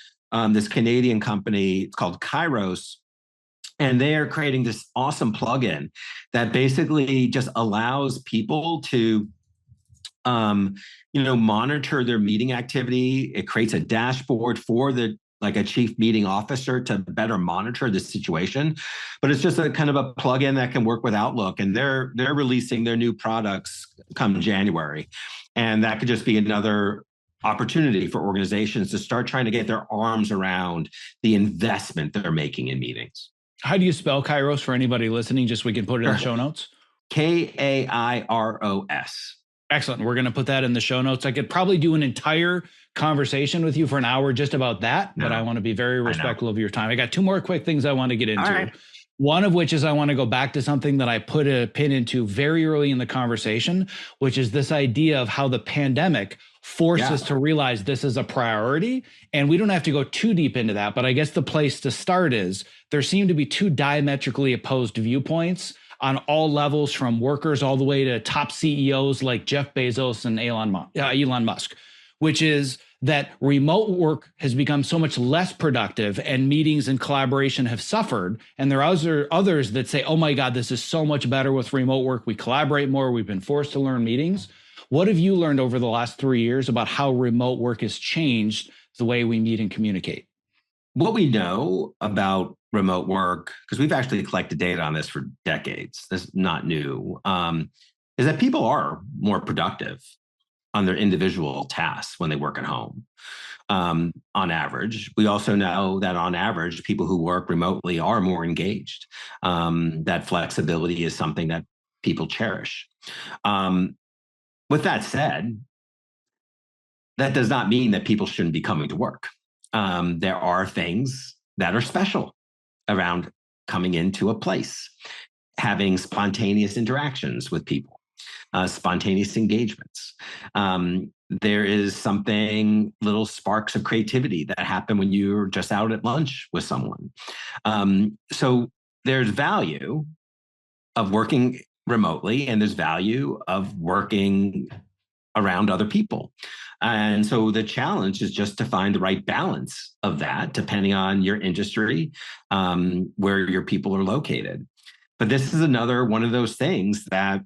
this Canadian company. It's called Kairos. And they are creating this awesome plugin that basically just allows people to monitor their meeting activity. It creates a dashboard for a chief meeting officer to better monitor the situation. But it's just a kind of a plugin that can work with Outlook, and they're releasing their new products come January. And that could just be another opportunity for organizations to start trying to get their arms around the investment they're making in meetings. How do you spell Kairos for anybody listening, just so we can put it in the show notes? Kairos. Excellent. We're going to put that in the show notes. I could probably do an entire conversation with you for an hour just about that, but I want to be very respectful of your time. I got two more quick things I want to get into. Right. One of which is I want to go back to something that I put a pin into very early in the conversation, which is this idea of how the pandemic forced us to realize this is a priority. And we don't have to go too deep into that, but I guess the place to start is there seem to be two diametrically opposed viewpoints on all levels, from workers all the way to top CEOs like Jeff Bezos and Elon Musk, which is that remote work has become so much less productive and meetings and collaboration have suffered. And there are others that say, oh my God, this is so much better with remote work. We collaborate more. We've been forced to learn meetings. What have you learned over the last 3 years about how remote work has changed the way we meet and communicate? What we know about remote work, because we've actually collected data on this for decades, this is not new, is that people are more productive on their individual tasks when they work at home. On average, we also know that on average, people who work remotely are more engaged. That flexibility is something that people cherish. With that said, that does not mean that people shouldn't be coming to work. There are things that are special around coming into a place, having spontaneous interactions with people, spontaneous engagements. There is something, little sparks of creativity that happen when you're just out at lunch with someone. So there's value of working remotely, and there's value of working around other people. And so the challenge is just to find the right balance of that, depending on your industry, where your people are located. But this is another one of those things that,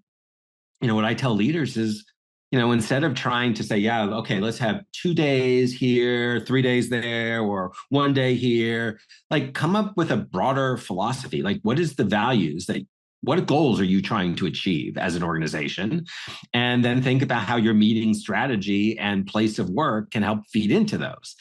what I tell leaders is, instead of trying to say, yeah, okay, let's have 2 days here, 3 days there, or 1 day here, like come up with a broader philosophy. Like, what is the values what goals are you trying to achieve as an organization? And then think about how your meeting strategy and place of work can help feed into those.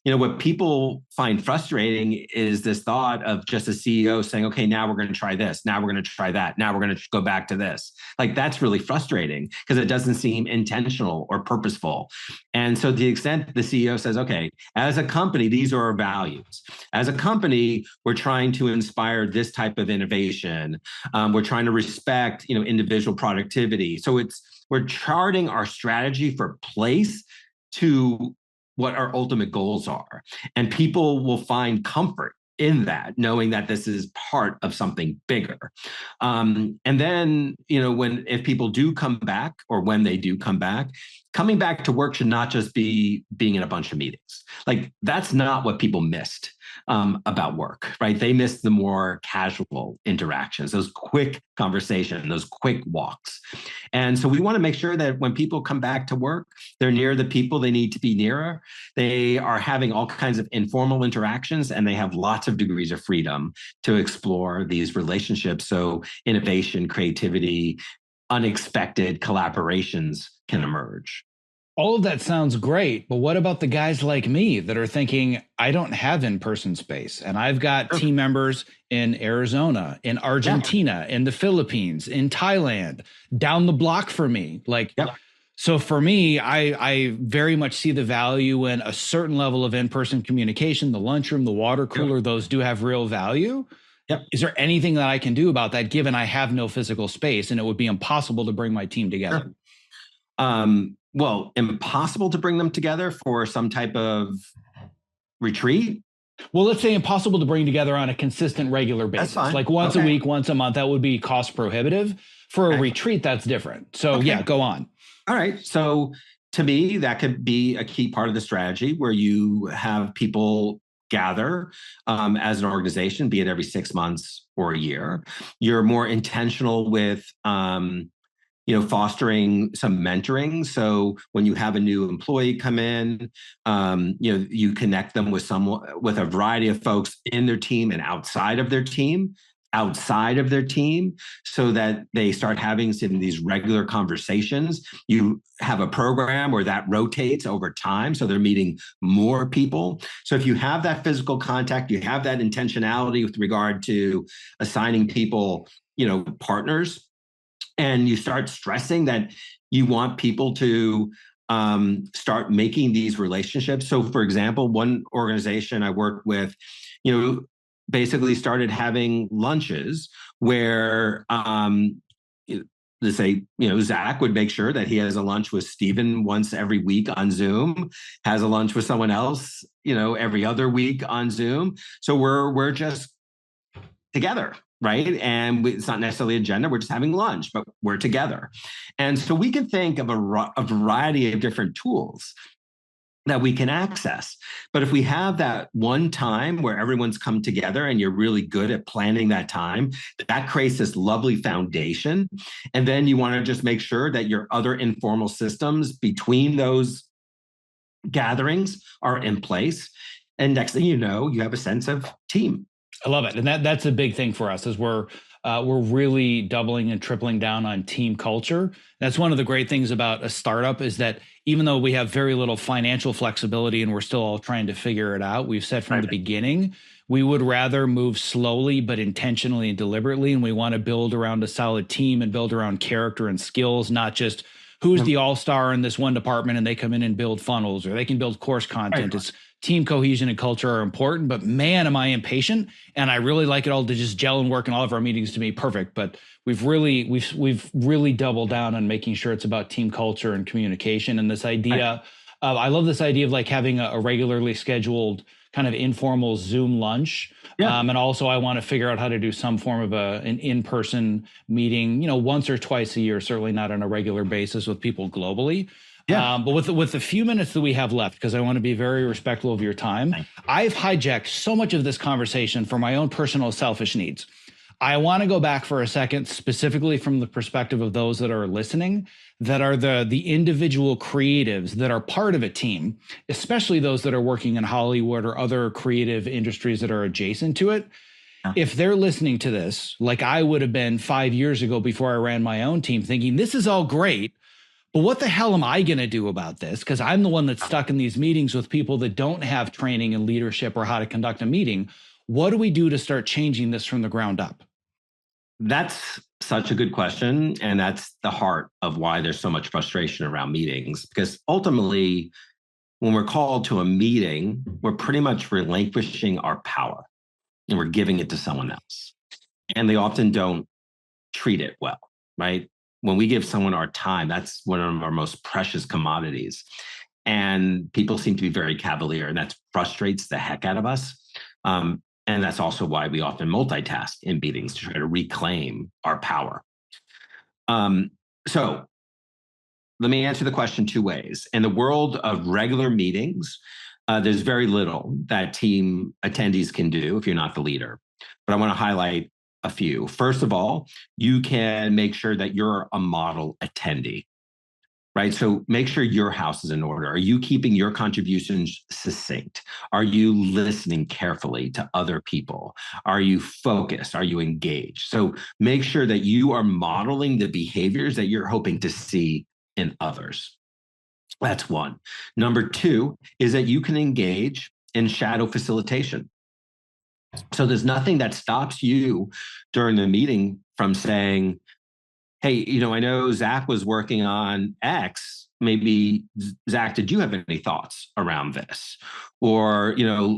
What people find frustrating is this thought of just a CEO saying, okay, now we're going to try this. Now we're going to try that. Now we're going to go back to this. Like, that's really frustrating because it doesn't seem intentional or purposeful. And so to the extent the CEO says, okay, as a company, these are our values. As a company, we're trying to inspire this type of innovation. We're trying to respect, individual productivity. So we're charting our strategy for place to what our ultimate goals are. And people will find comfort in that, knowing that this is part of something bigger. And then, if people do come back, or when they do come back, coming back to work should not just be being in a bunch of meetings. Like, that's not what people missed about work, right? They missed the more casual interactions, those quick conversations, those quick walks. And so we want to make sure that when people come back to work, they're near the people they need to be nearer. They are having all kinds of informal interactions, and they have lots lots of degrees of freedom to explore these relationships. So innovation, creativity, unexpected collaborations can emerge. All of that sounds great, but what about the guys like me that are thinking, I don't have in-person space and I've got Sure. team members in Arizona, in Argentina, in the Philippines, in Thailand, down the block for me. Like, Yep. so for me, I very much see the value in a certain level of in-person communication, the lunchroom, the water cooler, those do have real value. Yep. Is there anything that I can do about that, given I have no physical space and it would be impossible to bring my team together? Sure. Well, impossible to bring them together for some type of retreat? Well, let's say impossible to bring together on a consistent, regular That's basis, fine. like once a Okay. week, once a month. That would be cost prohibitive. For a Okay. retreat, that's different. So Okay. yeah, go on. All right. So to me, that could be a key part of the strategy where you have people gather as an organization, be it every 6 months or a year. You're more intentional with fostering some mentoring. So when you have a new employee come in, you connect them with someone, with a variety of folks in their team and outside of their team, so that they start having some of these regular conversations. You have a program where that rotates over time, so they're meeting more people. So if you have that physical contact, you have that intentionality with regard to assigning people, partners, and you start stressing that you want people to start making these relationships. So, for example, one organization I worked with, basically started having lunches where, let's say, Zack would make sure that he has a lunch with Stephen once every week on Zoom, has a lunch with someone else, every other week on Zoom. So we're just together, right? And it's not necessarily agenda. We're just having lunch, but we're together. And so we can think of a variety of different tools that we can access. But if we have that one time where everyone's come together and you're really good at planning that time, that creates this lovely foundation. And then you want to just make sure that your other informal systems between those gatherings are in place. And next thing you know, you have a sense of team. I love it, and that's a big thing for us. Is we're really doubling and tripling down on team culture. That's one of the great things about a startup is that even though we have very little financial flexibility and we're still all trying to figure it out, we've said from the beginning we would rather move slowly but intentionally and deliberately, and we want to build around a solid team and build around character and skills, not just who's the all-star in this one department and they come in and build funnels or they can build course content. It's team cohesion and culture are important, but man, am I impatient. And I really like it all to just gel and work in all of our meetings to be perfect. But we've really doubled down on making sure it's about team culture and communication. And this idea, I love this idea of like having a regularly scheduled kind of informal Zoom lunch. And also I want to figure out how to do some form of an in-person meeting, once or twice a year, certainly not on a regular basis with people globally. But with the few minutes that we have left, because I want to be very respectful of your time, I've hijacked so much of this conversation for my own personal selfish needs. I want to go back for a second, specifically from the perspective of those that are listening, that are the individual creatives that are part of a team, especially those that are working in Hollywood or other creative industries that are adjacent to it. If they're listening to this, like I would have been 5 years ago before I ran my own team, thinking this is all great, but what the hell am I going to do about this? Because I'm the one that's stuck in these meetings with people that don't have training in leadership or how to conduct a meeting. What do we do to start changing this from the ground up? That's such a good question. And that's the heart of why there's so much frustration around meetings. Because ultimately, when we're called to a meeting, we're pretty much relinquishing our power and we're giving it to someone else. And they often don't treat it well, right? When we give someone our time, that's one of our most precious commodities. And people seem to be very cavalier, and that frustrates the heck out of us. And that's also why we often multitask in meetings to try to reclaim our power. So let me answer the question two ways. In the world of regular meetings, there's very little that team attendees can do if you're not the leader. But I want to highlight a few. First of all, you can make sure that you're a model attendee. right? So make sure your house is in order. Are you keeping your contributions succinct? Are you listening carefully to other people? Are you focused? Are you engaged? So make sure that you are modeling the behaviors that you're hoping to see in others. That's one. Number two is that you can engage in shadow facilitation. So there's nothing that stops you during the meeting from saying, hey, I know Zack was working on X. Maybe, Zack, did you have any thoughts around this? Or,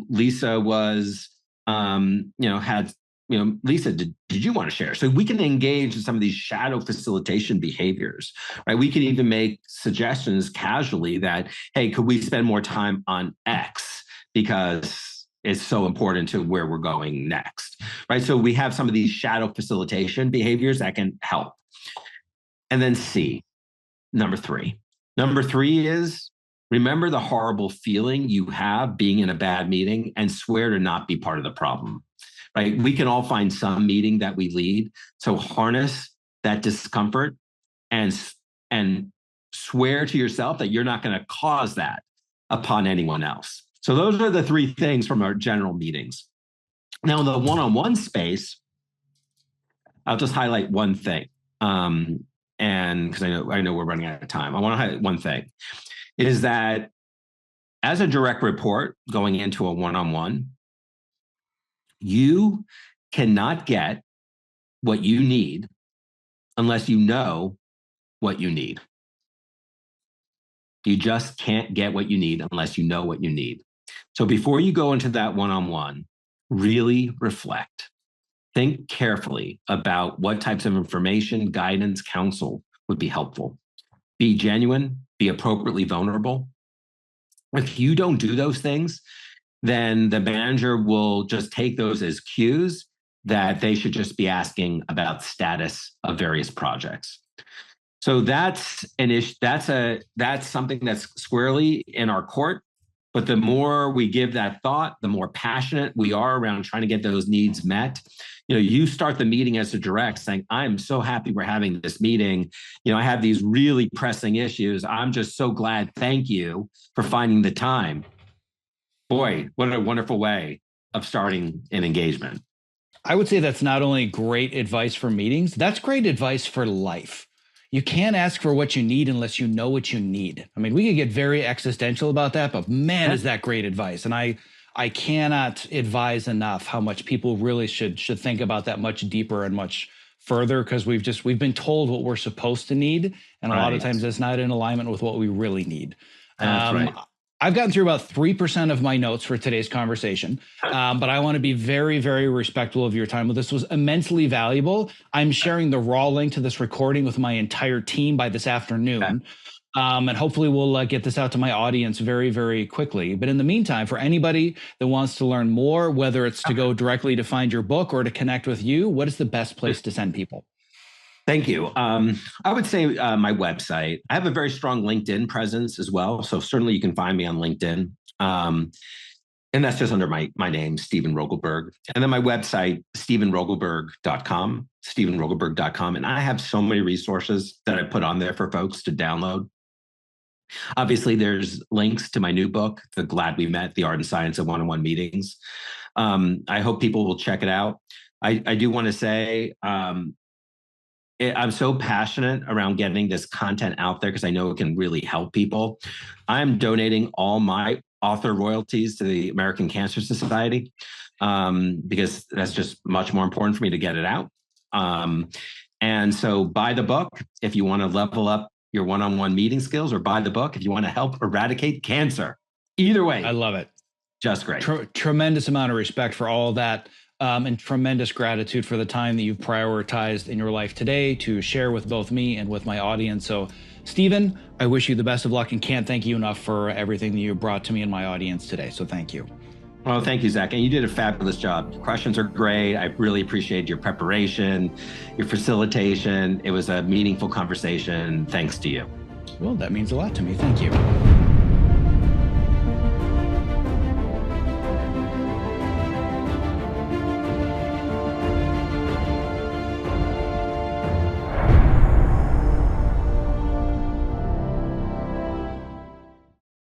Lisa was, Lisa, did you want to share? So we can engage in some of these shadow facilitation behaviors, right? We can even make suggestions casually that, hey, could we spend more time on X? Because it's so important to where we're going next, right? So we have some of these shadow facilitation behaviors that can help. And then C, number three. Number three is remember the horrible feeling you have being in a bad meeting and swear to not be part of the problem, right? We can all find some meeting that we lead. So harness that discomfort and swear to yourself that you're not going to cause that upon anyone else. So those are the three things from our general meetings. Now, in the one-on-one space, I'll just highlight one thing. And because I know we're running out of time, I want to highlight one thing, is that as a direct report going into a one-on-one, you cannot get what you need unless you know what you need. You just can't get what you need unless you know what you need. So before you go into that one-on-one, really reflect. Think carefully about what types of information, guidance, counsel would be helpful. Be genuine, be appropriately vulnerable. If you don't do those things, then the manager will just take those as cues that they should just be asking about status of various projects. So that's an issue. That's something that's squarely in our court. But the more we give that thought, the more passionate we are around trying to get those needs met. You start the meeting as a direct saying, I'm so happy we're having this meeting. I have these really pressing issues. I'm just so glad. Thank you for finding the time. Boy, what a wonderful way of starting an engagement. I would say that's not only great advice for meetings, that's great advice for life. You can't ask for what you need unless you know what you need. I mean, we could get very existential about that, but man, is that great advice. And I cannot advise enough how much people really should think about that much deeper and much further, because we've been told what we're supposed to need, and a lot of times that's not in alignment with what we really need. That's right. I've gotten through about 3% of my notes for today's conversation, but I want to be very, very respectful of your time. This was immensely valuable. I'm sharing the raw link to this recording with my entire team by this afternoon. Okay. And hopefully we'll get this out to my audience very, very quickly. But in the meantime, for anybody that wants to learn more, whether it's to go directly to find your book or to connect with you, what is the best place to send people? Thank you. I would say my website. I have a very strong LinkedIn presence as well. So certainly you can find me on LinkedIn. And that's just under my name, Stephen Rogelberg. And then my website, stephenrogelberg.com, stephenrogelberg.com. And I have so many resources that I put on there for folks to download. Obviously, there's links to my new book, The Glad We Met, The Art and Science of One-on-One Meetings. I hope people will check it out. I do want to say, I'm so passionate around getting this content out there because I know it can really help people. I'm donating all my author royalties to the American Cancer Society because that's just much more important for me to get it out. And so buy the book if you want to level up your one-on-one meeting skills, or buy the book if you want to help eradicate cancer. Either way. I love it. Just great. Tremendous amount of respect for all of that. And tremendous gratitude for the time that you've prioritized in your life today to share with both me and with my audience. So, Stephen, I wish you the best of luck and can't thank you enough for everything that you brought to me and my audience today. So thank you. Well, thank you, Zack. And you did a fabulous job. Your questions are great. I really appreciate your preparation, your facilitation. It was a meaningful conversation. Thanks to you. Well, that means a lot to me. Thank you.